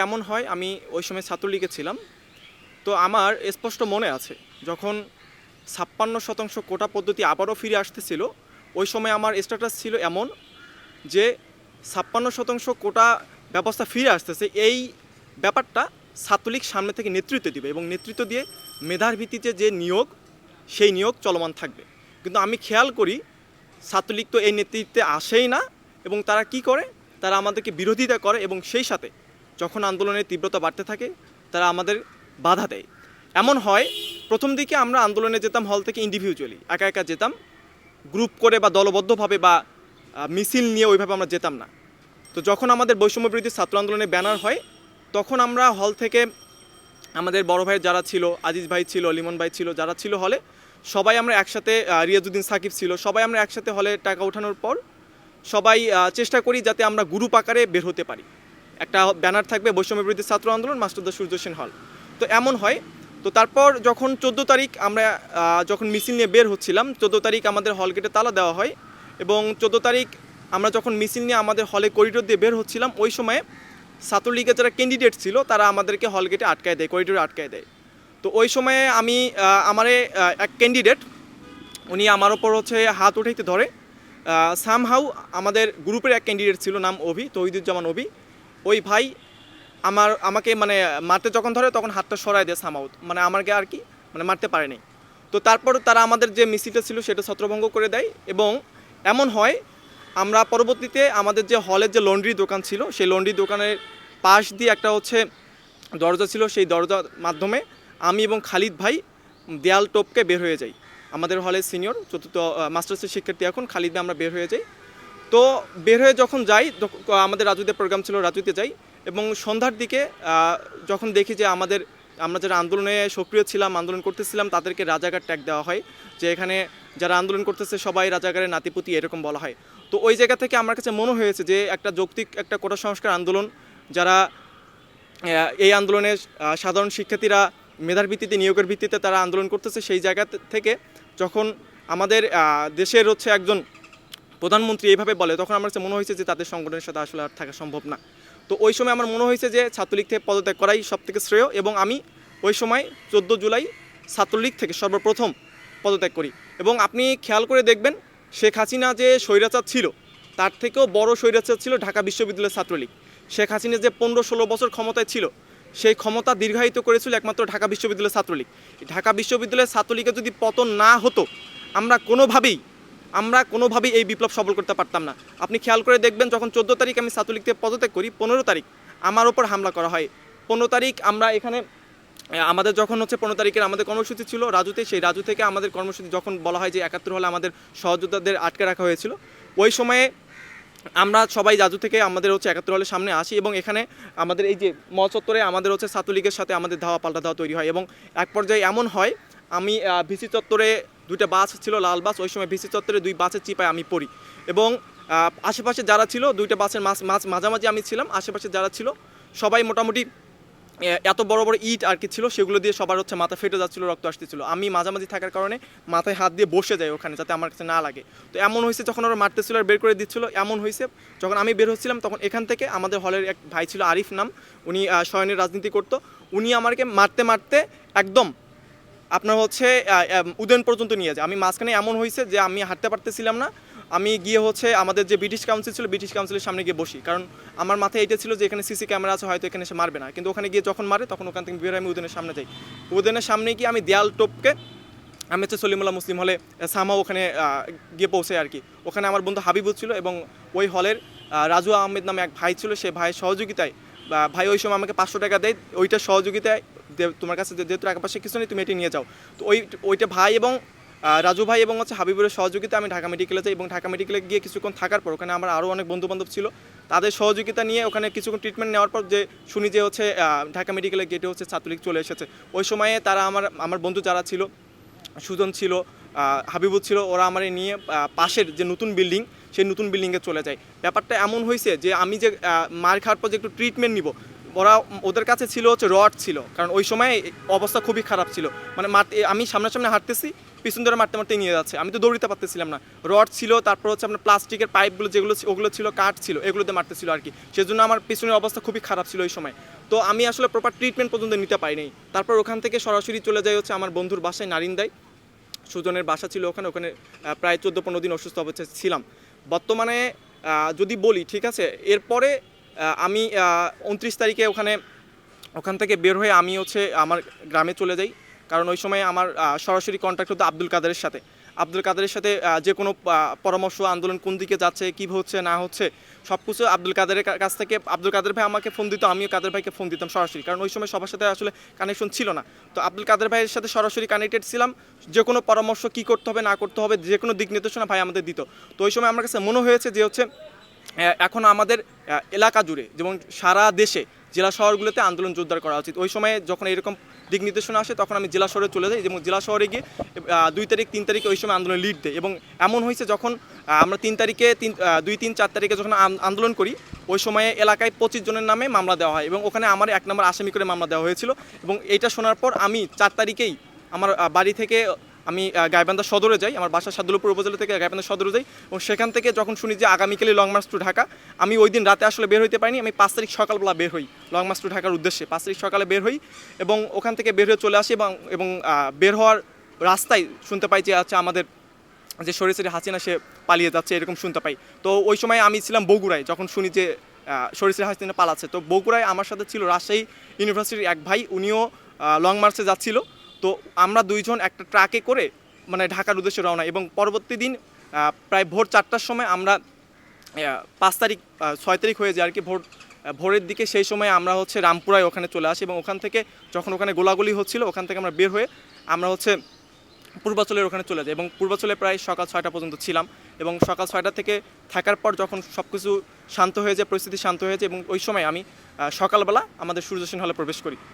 এমন হয় আমি ওই সময় ছাত্রলীগে ছিলাম। তো আমার স্পষ্ট মনে আছে যখন ৫৬% কোটা পদ্ধতি আবারও ফিরে আসতেছিল, ওই সময় আমার স্ট্যাটাস ছিল এমন যে ৫৬% কোটা ব্যবস্থা ফিরে আসতেছে, এই ব্যাপারটা ছাত্রলীগ সামনে থেকে নেতৃত্ব দিবে এবং নেতৃত্ব দিয়ে মেধার ভিত্তিতে যে নিয়োগ, সেই নিয়োগ চলমান থাকবে। কিন্তু আমি খেয়াল করি ছাত্রলীগ তো এই নেতৃত্বে আসেই না এবং তারা কি করে, তারা আমাদেরকে বিরোধিতা করে এবং সেই সাথে যখন আন্দোলনের তীব্রতা বাড়তে থাকে তারা আমাদের বাধা দেয়। এমন হয় প্রথম দিকে আমরা আন্দোলনে যেতাম হল থেকে ইন্ডিভিজুয়ালি, একা একা যেতাম, গ্রুপ করে বা দলবদ্ধভাবে বা মিছিল নিয়ে ওইভাবে আমরা যেতাম না। তো যখন আমাদের বৈষম্য বিরোধী ছাত্র আন্দোলনের ব্যানার হয় তখন আমরা হল থেকে আমাদের বড় ভাই যারা ছিল, আজিজ ভাই ছিল, লিমন ভাই ছিল, যারা ছিল হলে সবাই আমরা একসাথে, রিয়াজউদ্দিন সাকিব ছিল, সবাই আমরা একসাথে হলে টাকা ওঠানোর পর সবাই চেষ্টা করি যাতে আমরা গ্রুপ আকারে বের হতে পারি। একটা ব্যানার থাকবে বৈষম্য বিরোধী ছাত্র আন্দোলন মাস্টারদা সূর্য সেন হল। তো এমন হয়। তো তারপর যখন 14 তারিখ আমরা যখন মিছিল নিয়ে বের হচ্ছিলাম, 14 তারিখ আমাদের হল গেটে তালা দেওয়া হয় এবং 14 তারিখ আমরা যখন মিছিল নিয়ে আমাদের হলে করিডোর দিয়ে বের হচ্ছিলাম, ওই সময়ে ছাত্রলীগের যারা ক্যান্ডিডেট ছিল তারা আমাদেরকে হল গেটে আটকায় দেয়, করিডোরে আটকায় দেয়। তো ওই সময়ে আমি আমারে এক ক্যান্ডিডেট, উনি আমার ওপর হাত উঠাইতে ধরে। সামহাউ আমাদের গ্রুপের এক ক্যান্ডিডেট ছিল, নাম অভি, তৌহিদুজ্জামান অভি। ওই ভাই আমাকে মানে মারতে যখন ধরে তখন হাতটা সরায় দেয় সামহাউ, মানে আমাকে আর কি মানে মারতে পারে নাই। তো তারপর তারা আমাদের যে মিছিলটা ছিল সেটা ছত্রভঙ্গ করে দেয় এবং এমন হয় আমরা পরবর্তীতে আমাদের যে হলের যে লন্ড্রি দোকান ছিল সেই লন্ড্রি দোকানের পাশ দিয়ে একটা দরজা ছিল, সেই দরজার মাধ্যমে আমি এবং খালিদ ভাই দেয়াল টপকে বের হয়ে যাই। আমাদের হলের সিনিয়র চতুর্থ মাস্টার্সের শিক্ষার্থী এখন খালিদ ভাই, আমরা বের হয়ে যাই। তো বের হয়ে যখন যাই, আমাদের রাজুতে প্রোগ্রাম ছিল, রাজুতে যাই এবং সন্ধ্যার দিকে যখন দেখি যে আমরা যারা আন্দোলনে সক্রিয় ছিলাম, আন্দোলন করতেছিলাম, তাদেরকে রাজাকার ট্যাগ দেওয়া হয় যে এখানে যারা আন্দোলন করতেছে সবাই রাজাকারের নাতিপুতি, এরকম বলা হয়। তো ওই জায়গা থেকে আমার কাছে মনে হয়েছে যে একটা যৌক্তিক একটা কোটা সংস্কার আন্দোলন, যারা এই আন্দোলনের সাধারণ শিক্ষার্থীরা মেধার ভিত্তিতে, নিয়োগের ভিত্তিতে তারা আন্দোলন করতেছে, সেই জায়গা থেকে যখন আমাদের দেশের একজন প্রধানমন্ত্রী এইভাবে বলে, তখন আমার কাছে মনে হয়েছে যে তাদের সংগঠনের সাথে আসলে আর থাকা সম্ভব না। তো ওই সময় আমার মনে হয়েছে যে ছাত্রলীগ থেকে পদত্যাগ করাই সবথেকে শ্রেয় এবং আমি ওই সময় 14 জুলাই ছাত্রলীগ থেকে সর্বপ্রথম পদত্যাগ করি। এবং আপনি খেয়াল করে দেখবেন শেখ হাসিনা যে স্বৈরাচার ছিল তার থেকেও বড় স্বৈরাচার ছিল ঢাকা বিশ্ববিদ্যালয়ের ছাত্রলীগ। শেখ হাসিনা যে 15-16 বছর ক্ষমতায় ছিল, সেই ক্ষমতা দীর্ঘায়িত করেছিল একমাত্র ঢাকা বিশ্ববিদ্যালয়ের ছাত্রলীগ। ঢাকা বিশ্ববিদ্যালয়ের ছাত্রলীগের যদি পতন না হতো আমরা কোনোভাবেই এই বিপ্লব সফল করতে পারতাম না। আপনি খেয়াল করে দেখবেন যখন 14 তারিখ আমি ছাত্রলীগ থেকে পদত্যাগ করি, 15 তারিখ আমার ওপর হামলা করা হয়। 15 তারিখ আমরা এখানে আমাদের যখন 15 তারিখের আমাদের কর্মসূচি ছিল রাজুতে, সেই রাজু থেকে আমাদের কর্মসূচি যখন বলা হয় যে 71 হলে আমাদের সহযোদ্ধাদের আটকে রাখা হয়েছিল, ওই সময়ে আমরা সবাই রাজু থেকে আমাদের 71 হলের সামনে আসি এবং এখানে আমাদের এই যে মল চত্বরে আমাদের ছাত্রলীগের সাথে আমাদের ধাওয়া পাল্টা ধাওয়া তৈরি হয় এবং এক পর্যায়ে এমন হয় আমি ভিসি চত্বরে দুইটা বাস ছিল, লাল বাস, ওই সময় ভিসি চত্বরে দুই বাসের চিপায় আমি পড়ি এবং আশেপাশে যারা ছিল, দুইটা বাসের মাঝামাঝি আমি ছিলাম, আশেপাশে যারা ছিল সবাই মোটামুটি এত বড় বড় ইট আর কি ছিল, সেগুলো দিয়ে সবার মাথা ফেটে যাচ্ছিলো, রক্ত আসতেছিল। আমি মাঝামাঝি থাকার কারণে মাথায় হাত দিয়ে বসে যাই ওখানে, যাতে আমার কাছে না লাগে। তো এমন হয়েছে যখন ওরা মারতেছিল আর বের করে দিচ্ছিল, এমন হয়েছে যখন আমি বের হচ্ছিলাম তখন এখান থেকে আমাদের হলের এক ভাই ছিল আরিফ নাম, উনি শয়নের রাজনীতি করতো, উনি আমাকে মারতে মারতে একদম আপনার উদয়ন পর্যন্ত নিয়ে যায়। আমি মাঝখানে এমন হয়েছে যে আমি হাঁটতে পারতেছিলাম না, আমি গিয়ে আমাদের যে ব্রিটিশ কাউন্সিল ছিল, ব্রিটিশ কাউন্সিলের সামনে গিয়ে বসি, কারণ আমার মাথায় এটা ছিল যে এখানে সিসি ক্যামেরা আছে, হয়তো এখানে এসে মারবে না। কিন্তু ওখানে গিয়ে যখন মারে তখন ওখান থেকে বের আমি উদয়নের সামনে যাই। উদয়নের সামনে গিয়ে আমি দেয়াল টপকে আমি সলিমুল্লাহ মুসলিম হলে সামা ওখানে গিয়ে পৌঁছে আর কি। ওখানে আমার বন্ধু হাবিবুর ছিল এবং ওই হলের রাজু আহমেদ নামে এক ভাই ছিল, সে ভাইয়ের সহযোগিতায় ভাই ওই সময় আমাকে 500 টাকা দেয়, ওইটার সহযোগিতায় তোমার কাছে যেহেতু টাকা পয়সা কিছু নেই তুমি এটি নিয়ে যাও। তো ওইটা ভাই এবং রাজু ভাই এবং হাবিবুরের সহযোগিতা আমি ঢাকা মেডিকেলে যাই এবং ঢাকা মেডিকেলে গিয়ে কিছুক্ষণ থাকার পর ওখানে আমার আরও অনেক বন্ধুবান্ধব ছিল, তাদের সহযোগিতা নিয়ে ওখানে কিছুক্ষণ ট্রিটমেন্ট নেওয়ার পর যে শুনি যে ঢাকা মেডিকেলে গেটে ছাত্রলীগ চলে এসেছে। ওই সময়ে তারা আমার বন্ধু যারা ছিল, সুজন ছিল, হাবিবুর ছিল, ওরা আমার নিয়ে পাশের যে নতুন বিল্ডিং সেই নতুন বিল্ডিংয়ে চলে যায়। ব্যাপারটা এমন হয়েছে যে আমি যে মার খাওয়ার পর যে একটু ট্রিটমেন্ট নিব, ওদের কাছে ছিল রড ছিল, কারণ ওই সময় অবস্থা খুবই খারাপ ছিল, মানে আমি সামনাসামনি হাঁটতেছি পিছন ধরে মারতে মারতে নিয়ে যাচ্ছে, আমি তো দৌড়িতে পারতেছিলাম না। রড ছিল, তারপর হচ্ছে আপনার প্লাস্টিকের পাইপগুলো যেগুলো ওগুলো ছিল, কাঠ ছিল, এগুলোতে মারতেছিল আর কি। সেজন্য আমার পিছনের অবস্থা খুবই খারাপ ছিল ওই সময়। তো আমি আসলে প্রপার ট্রিটমেন্ট পর্যন্ত নিতে পারিনি। তারপর ওখান থেকে সরাসরি চলে যাই হচ্ছে আমার বন্ধুর বাসায় নারিন্দায়। সুজনের বাসা ছিল ওখানে, ওখানে প্রায় 14-15 দিন অসুস্থ অবস্থায় ছিলাম। বর্তমানে যদি বলি, ঠিক আছে, এরপরে আমি 29 তারিখে ওখান থেকে বের হয়ে আমি হচ্ছে আমার গ্রামে চলে যাই। কারণ ওই সময় আমার সরাসরি কন্ট্যাক্ট হতো আব্দুল কাদেরের সাথে। আব্দুল কাদেরের সাথে যে কোনো পরামর্শ, আন্দোলন কোন দিকে যাচ্ছে, কী হচ্ছে না হচ্ছে, সব কিছু আব্দুল কাদেরের কাছ থেকে। আব্দুল কাদের ভাই আমাকে ফোন দিত, আমিও কাদের ভাইকে ফোন দিতাম সরাসরি, কারণ ওই সময় সবার সাথে আসলে কানেকশন ছিল না। তো আব্দুল কাদের ভাইয়ের সাথে সরাসরি কানেক্টেড ছিলাম। যে কোনো পরামর্শ কী করতে হবে না করতে হবে, যে কোনো দিক নির্দেশনা ভাই আমাদের দিত। তো ওই সময় আমার কাছে মনে হয়েছে যে হচ্ছে এখন আমাদের এলাকা জুড়ে, যেমন সারা দেশে জেলা শহরগুলোতে আন্দোলন জোরদার করা উচিত। ওই সময়ে যখন এরকম দিক নির্দেশনা আসে তখন আমি জেলা শহরে চলে যাই, এবং জেলা শহরে গিয়ে 2 তারিখ 3 তারিখে ওই সময় আন্দোলন লিড দেয়। এবং এমন হয়েছে যখন আমরা 3 তারিখে 2, 3, 4 তারিখে যখন আন্দোলন করি, ওই সময়ে এলাকায় 25 জনের নামে মামলা দেওয়া হয়, এবং ওখানে আমার 1 নম্বর আসামি করে মামলা দেওয়া হয়েছিল। এবং এইটা শোনার পর আমি 4 তারিখেই আমার বাড়ি থেকে আমি গাইবান্ধা সদরে যাই, আমার বাসা সাদুল্লাপুর উপজেলা থেকে গাইবান্ধা সদরে যাই। এবং সেখান থেকে যখন শুনি যে আগামীকালই লং মার্চ টু ঢাকা, আমি ওই দিন রাতে আসলে বের হইতে পারিনি। আমি 5 তারিখ সকালবেলা বের হই লং মার্চ টু ঢাকার উদ্দেশ্যে। 5 তারিখ সকালে বের হই এবং ওখান থেকে বের হয়ে চলে আসি, এবং বের হওয়ার রাস্তায় শুনতে পাই যে আচ্ছা আমাদের যে সরিষারি হাসিনা সে পালিয়ে যাচ্ছে, এরকম শুনতে পাই। তো ওই সময় আমি ছিলাম বগুড়ায়, যখন শুনি যে সরিষারি হাসিনা পালাচ্ছে। তো বগুড়ায় আমার সাথে ছিল রাজশাহী ইউনিভার্সিটির এক ভাই, উনিও লং মার্চে যাচ্ছিল। তো আমরা 2 জন একটা ট্রাকে করে মানে ঢাকার উদ্দেশ্যে রওনা। এবং পরবর্তী দিন প্রায় ভোর 4টার সময় আমরা 5 তারিখ 6 তারিখ হয়ে যায় আর কি, ভোরের দিকে, সেই সময় আমরা হচ্ছে রামপুরায় ওখানে চলে আসি। এবং ওখান থেকে যখন ওখানে গোলাগুলি হচ্ছিল, ওখান থেকে আমরা বের হয়ে আমরা হচ্ছে পূর্বাচলের ওখানে চলে যাই। এবং পূর্বাচলে প্রায় সকাল 6টা পর্যন্ত ছিলাম। এবং সকাল 6টা থেকে থাকার পর যখন সব কিছু শান্ত হয়ে যায়, পরিস্থিতি শান্ত হয়ে যায়, এবং ওই সময় আমি সকালবেলা আমাদের সূর্য সেন হলে প্রবেশ করি।